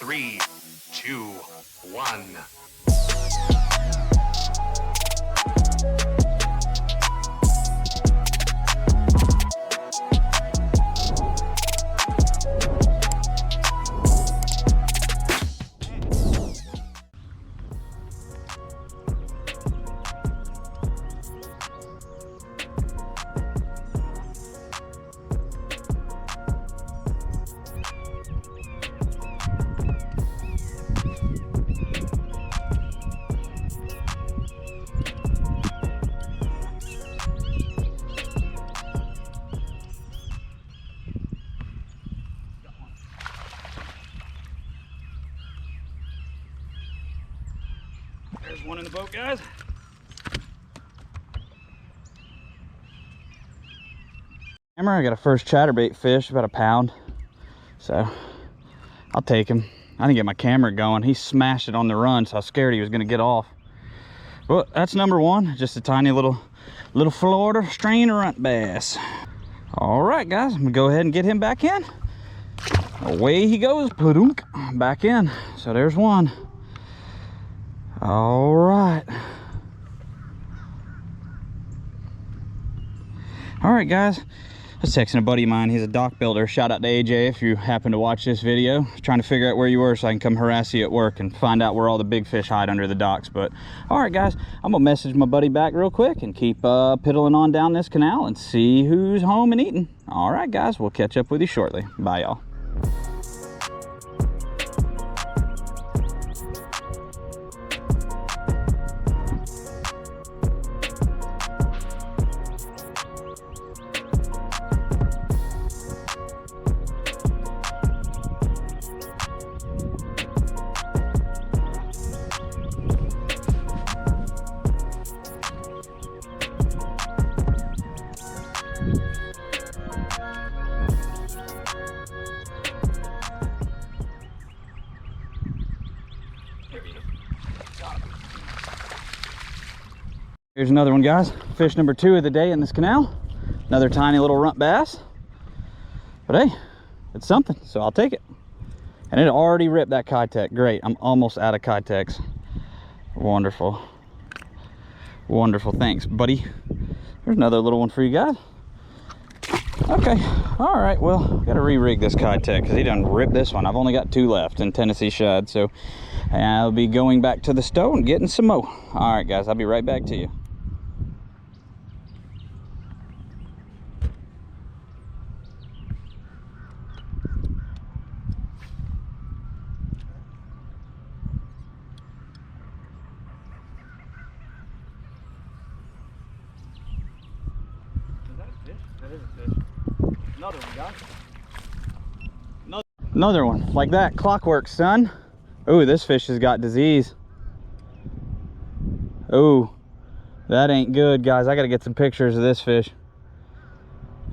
3, 2, 1. There's one in the boat, guys. I got a first chatterbait fish, about a pound. So I'll take him. I didn't get my camera going. He smashed it on the run, so I was scared he was gonna get off. Well, that's number one. Just a tiny little Florida strain runt bass. All right, guys, I'm gonna go ahead and get him back in. Away he goes, pladunk, back in. So there's one. All right. All right, guys. I was texting a buddy of mine. He's a dock builder. Shout out to AJ if you happen to watch this video. Trying to figure out where you were so I can come harass you at work and find out where all the big fish hide under the docks. But all right, guys, I'm gonna message my buddy back real quick and keep piddling on down this canal and see who's home and eating. All right, guys, we'll catch up with you shortly. Bye, y'all. Here's another one, guys. Fish number 2 of the day in this canal. Another tiny little runt bass. But hey, it's something, so I'll take it. And it already ripped that Kitech. Great, I'm almost out of Kitechs. Wonderful. Wonderful, thanks, buddy. There's another little one for you guys. Okay, all right, well, gotta re-rig this Kitech because he done ripped this one. I've only got 2 left in Tennessee shad, so I'll be going back to the stove and getting some more. All right, guys, I'll be right back to you. That is a fish. Another one, guys. Another one, like that. Clockwork, son. Oh, this fish has got disease. Oh, that ain't good, guys. I gotta get some pictures of this fish.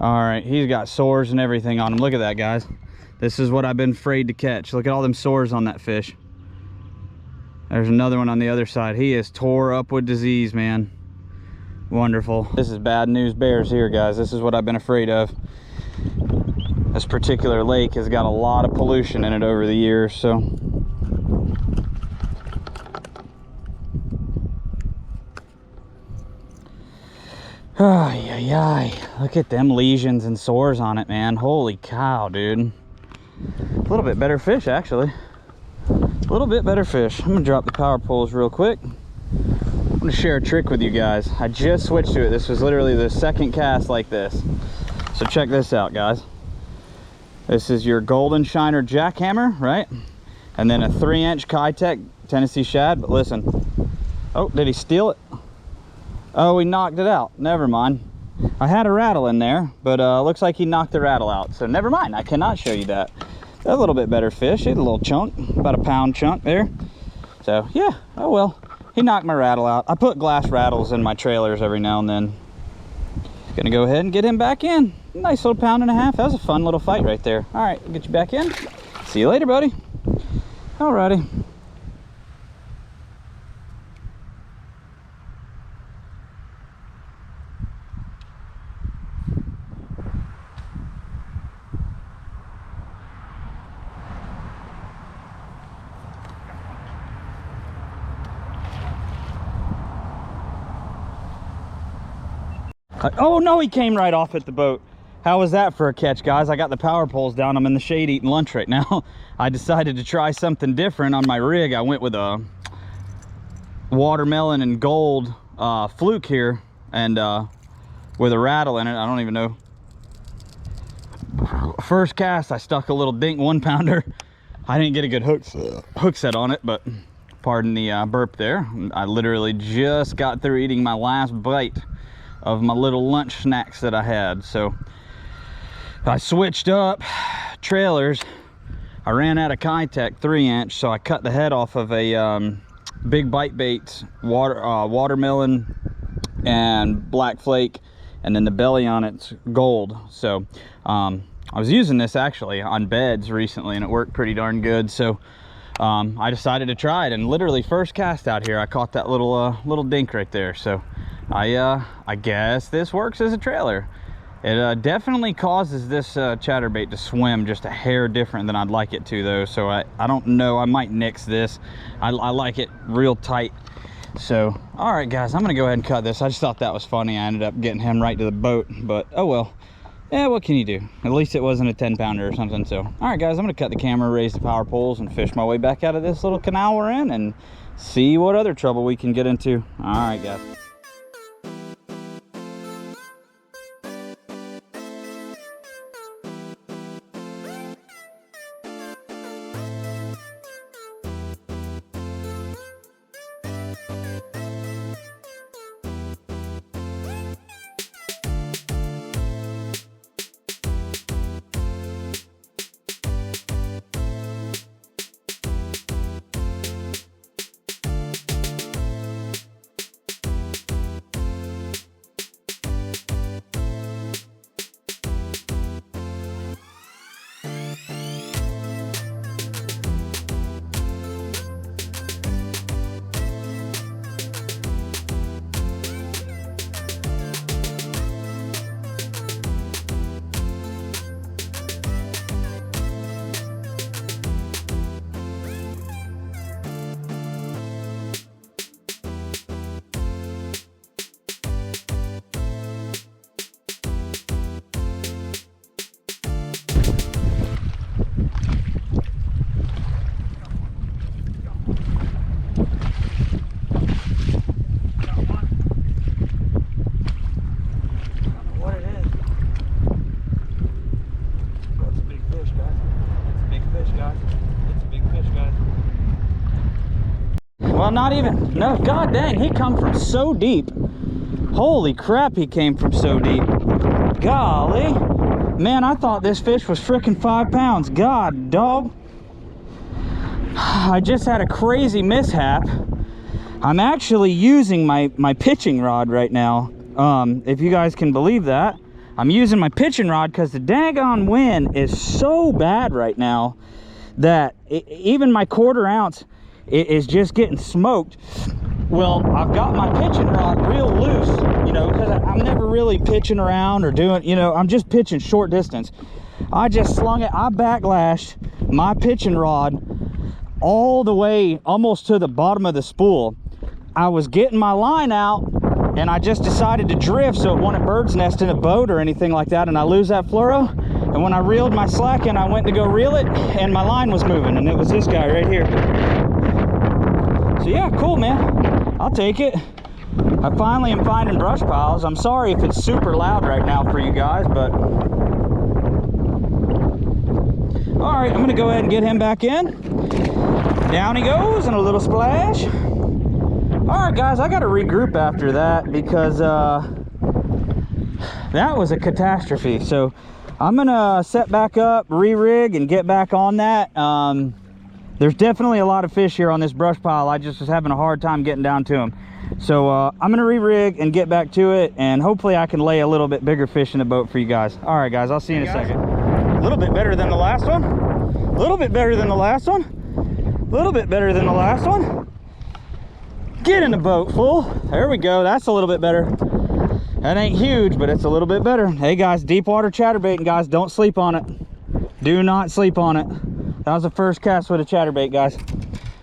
All right, he's got sores and everything on him. Look at that, guys. This is what I've been afraid to catch. Look at all them sores on that fish. There's another one on the other side. He is tore up with disease, man. Wonderful. This is bad news bears here, guys. This is what I've been afraid of. This particular lake has got a lot of pollution in it over the years, so. Ay, ay, ay. Look at them lesions and sores on it, man. Holy cow, dude. A little bit better fish, actually. A little bit better fish. I'm gonna drop the power poles real quick. I'm gonna share a trick with you guys. I just switched to it. This was literally the second cast like this. So check this out, guys. This is your golden shiner jackhammer, right? And then a 3-inch Kitech Tennessee shad. But listen, oh, did he steal it? Oh, he knocked it out. Never mind. I had a rattle in there, but looks like he knocked the rattle out. So never mind, I cannot show you that. A little bit better fish. He had a little chunk, about a pound chunk there. So yeah, oh well. He knocked my rattle out. I put glass rattles in my trailers every now and then. Gonna go ahead and get him back in. Nice little 1.5 pounds. That was a fun little fight right there. All right, get you back in. See you later, buddy. Alrighty. Oh no, he came right off at the boat. How was that for a catch, guys? I got the power poles down. I'm in the shade eating lunch right now. I decided to try something different on my rig. I went with a watermelon and gold fluke here, and with a rattle in it. I don't even know. First cast, I stuck a little dink 1-pounder. I didn't get a good hook set on it, but pardon the burp there. I literally just got through eating my last bite of my little lunch snacks that I had. So I switched up trailers. I ran out of Kitech 3-inch, so I cut the head off of a big bite bait watermelon and black flake, and then the belly on it's gold. So I was using this actually on beds recently, and it worked pretty darn good. So I decided to try it, and literally first cast out here I caught that little dink right there. So I guess this works as a trailer. It definitely causes this chatterbait to swim just a hair different than I'd like it to, though. So I don't know, I might nix this. I like it real tight. So all right guys, I'm gonna go ahead and cut this. I just thought that was funny. I ended up getting him right to the boat, but oh well. Yeah, what can you do? At least it wasn't a 10-pounder or something. So all right guys, I'm gonna cut the camera, raise the power poles, and fish my way back out of this little canal we're in and see what other trouble we can get into. All right guys. Well, not even, no, god dang, he come from so deep. Holy crap, he came from so deep. Golly. Man, I thought this fish was freaking 5 pounds. God, dog. I just had a crazy mishap. I'm actually using my pitching rod right now. If you guys can believe that. I'm using my pitching rod because the daggone wind is so bad right now that even my 1/4 ounce is just getting smoked. Well, I've got my pitching rod real loose, you know, because I'm never really pitching around or doing, you know, I'm just pitching short distance. I just slung it, I backlashed my pitching rod all the way almost to the bottom of the spool. I was getting my line out and I just decided to drift so it wouldn't bird's nest in a boat or anything like that, and I lose that fluoro. And when I reeled my slack in, I went to go reel it and my line was moving, and it was this guy right here. So yeah, cool, man. I'll take it. I finally am finding brush piles. I'm sorry if it's super loud right now for you guys, but all right, I'm gonna go ahead and get him back in. Down he goes in a little splash. All right, guys, I gotta regroup after that because that was a catastrophe. So I'm gonna set back up, re-rig, and get back on that. There's definitely a lot of fish here on this brush pile. I just was having a hard time getting down to them. So I'm gonna re-rig and get back to it, and hopefully I can lay a little bit bigger fish in the boat for you guys. All right, guys, I'll see you in a second. A little bit better than the last one. A little bit better than the last one. A little bit better than the last one. Get in the boat, fool. There we go. That's a little bit better. That ain't huge, but it's a little bit better. Hey guys, deep water chatterbait, guys, don't sleep on it. Do not sleep on it. That was the first cast with a chatterbait, guys.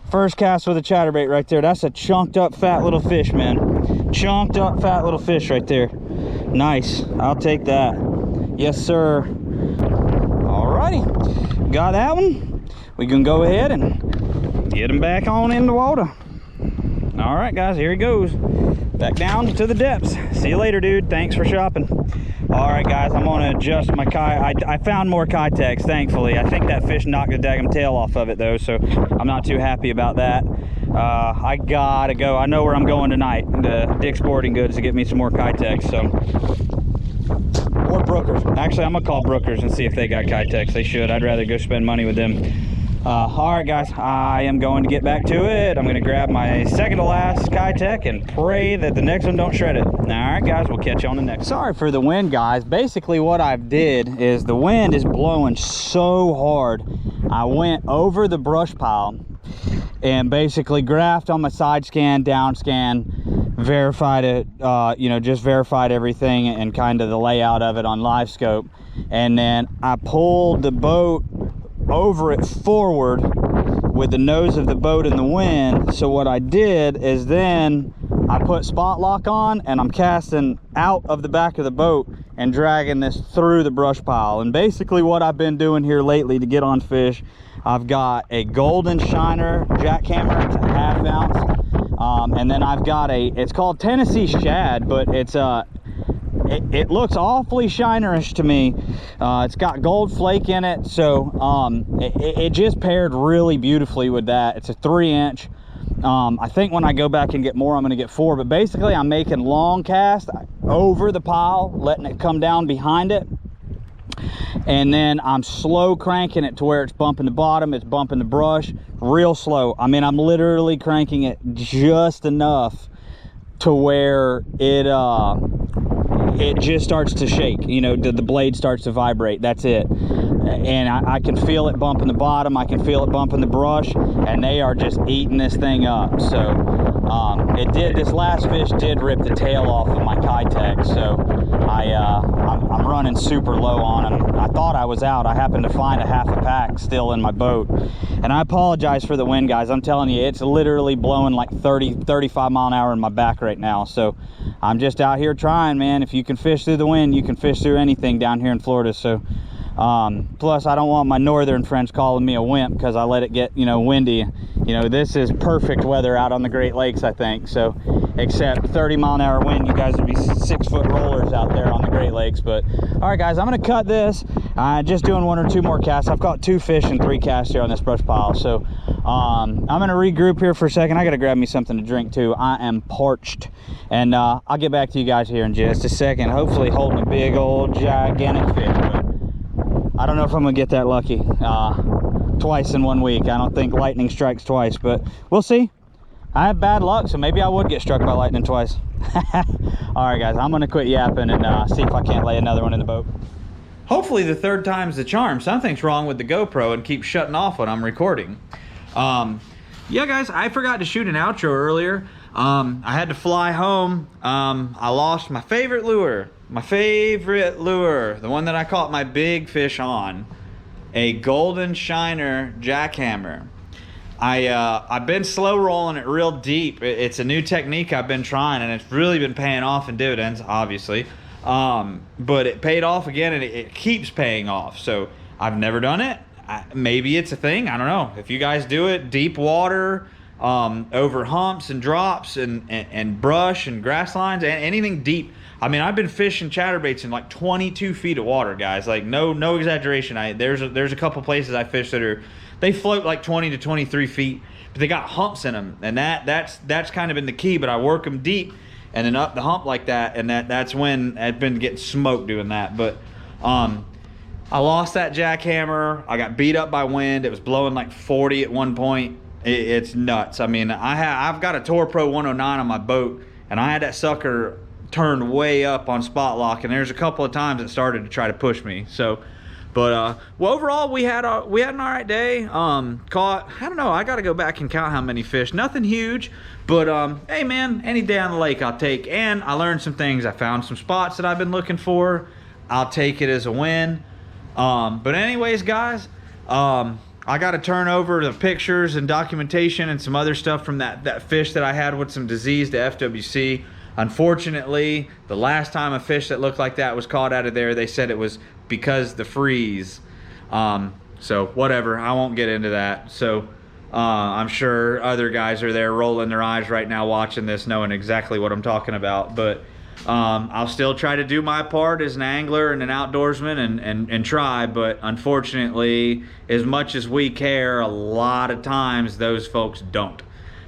First cast with a chatterbait right there. That's a chunked up fat little fish, man. Chunked up fat little fish right there. Nice, I'll take that. Yes, sir. Alrighty, got that one. We can go ahead and get him back on in the water. All right, guys, here he goes. Back down to the depths. See you later, dude. Thanks for shopping. All right, guys, I'm gonna adjust my I found more Kitex, thankfully. I think that fish knocked the daggum tail off of it though, so I'm not too happy about that. I gotta go. I know where I'm going tonight, to Dick's Sporting Goods, to get me some more Kitex, so. Or Brookers. Actually, I'm gonna call Brookers and see if they got Kitex. They should. I'd rather go spend money with them. All right, guys, I am going to get back to it. I'm gonna grab my second to last Kitech and pray that the next one don't shred it. All right, guys, we'll catch you on the next. Sorry for the wind, guys. Basically what I've did is the wind is blowing so hard. I went over the brush pile and basically graphed on my side scan, down scan, verified it, you know, just verified everything and kind of the layout of it on live scope. And then I pulled the boat over it forward with the nose of the boat in the wind. So what I did is then I put spot lock on and I'm casting out of the back of the boat and dragging this through the brush pile. And basically what I've been doing here lately to get on fish, I've got a golden shiner jackhammer. It's a 1/2 ounce. And then I've got it's called Tennessee shad, but it's it looks awfully shinerish to me. It's got gold flake in it, so it just paired really beautifully with that. It's a 3-inch. I think when I go back and get more, I'm going to get 4, but basically I'm making long cast over the pile, letting it come down behind it, and then I'm slow cranking it to where it's bumping the bottom, it's bumping the brush real slow. I mean, I'm literally cranking it just enough to where it just starts to shake, you know, the blade starts to vibrate. That's it. And I can feel it bumping the bottom, I can feel it bumping the brush, and they are just eating this thing up. So this last fish did rip the tail off of my Kitex, so I'm running super low on them. I thought I was out. I happened to find a 1/2 pack still in my boat, and I apologize for the wind, guys. I'm telling you, it's literally blowing like 35 mile an hour in my back right now. So I'm just out here trying, man. If you can fish through the wind, you can fish through anything down here in Florida. So plus I don't want my northern friends calling me a wimp because I let it get, you know, windy. You know, this is perfect weather out on the Great Lakes, I think. So except 30 mile an hour wind, you guys would be 6-foot rollers out there on the Great Lakes. But all right, guys, I'm gonna cut this. Just doing 1 or 2 more casts. I've got 2 fish and 3 casts here on this brush pile. So I'm gonna regroup here for a second. I gotta grab me something to drink too. I am parched, and I'll get back to you guys here in just a second, hopefully holding a big old gigantic fish. But I don't know if I'm gonna get that lucky twice in 1 week. I don't think lightning strikes twice, but we'll see. I have bad luck, so maybe I would get struck by lightning twice. All right, guys, I'm gonna quit yapping and see if I can't lay another one in the boat. Hopefully the 3rd time's the charm. Something's wrong with the GoPro and keeps shutting off when I'm recording. Yeah, guys, I forgot to shoot an outro earlier. I had to fly home. I lost my favorite lure. The one that I caught my big fish on. A golden shiner jackhammer. I've been slow rolling it real deep. It's a new technique I've been trying, and it's really been paying off in dividends, obviously. But it paid off again, and it keeps paying off. So I've never done it. Maybe it's a thing. I don't know. If you guys do it, deep water, over humps and drops and brush and grass lines, and anything deep. I mean, I've been fishing chatterbaits in like 22 feet of water, guys. Like no exaggeration. There's a couple places I fish that they float like 20 to 23 feet, but they got humps in them, and that's kind of been the key. But I work them deep and then up the hump like that, and that's when I've been getting smoked doing that. But I lost that jackhammer. I got beat up by wind. It was blowing like 40 at one point. It's nuts. I mean, I've got a Tour Pro 109 on my boat, and I had that sucker turned way up on spot lock, and there's a couple of times it started to try to push me. So, but well, overall we had an all right day. Caught, I don't know, I got to go back and count how many fish. Nothing huge, but hey man, any day on the lake I'll take. And I learned some things. I found some spots that I've been looking for. I'll take it as a win. But anyways, guys, I got to turn over the pictures and documentation and some other stuff from that fish that I had with some disease to FWC. Unfortunately, the last time a fish that looked like that was caught out of there, they said it was because the freeze. So whatever, I won't get into that. So I'm sure other guys are there rolling their eyes right now watching this, knowing exactly what I'm talking about. But I'll still try to do my part as an angler and an outdoorsman and try. But unfortunately, as much as we care, a lot of times those folks don't.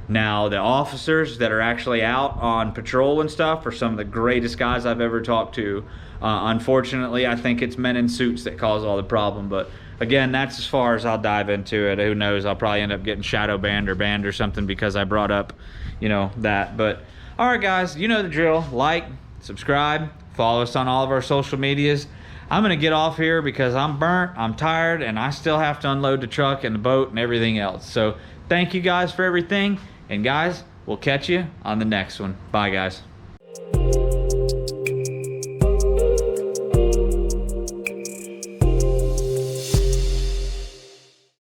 Now, the officers that are actually out on patrol and stuff are some of the greatest guys I've ever talked to. Unfortunately, I think it's men in suits that cause all the problem. But again, that's as far as I'll dive into it. Who knows? I'll probably end up getting shadow banned or banned or something because I brought up, you know, that. But all right, guys, you know the drill. Like, subscribe, follow us on all of our social medias. I'm gonna get off here because I'm burnt, I'm tired, and I still have to unload the truck and the boat and everything else. So thank you guys for everything. And guys, we'll catch you on the next one. Bye, guys.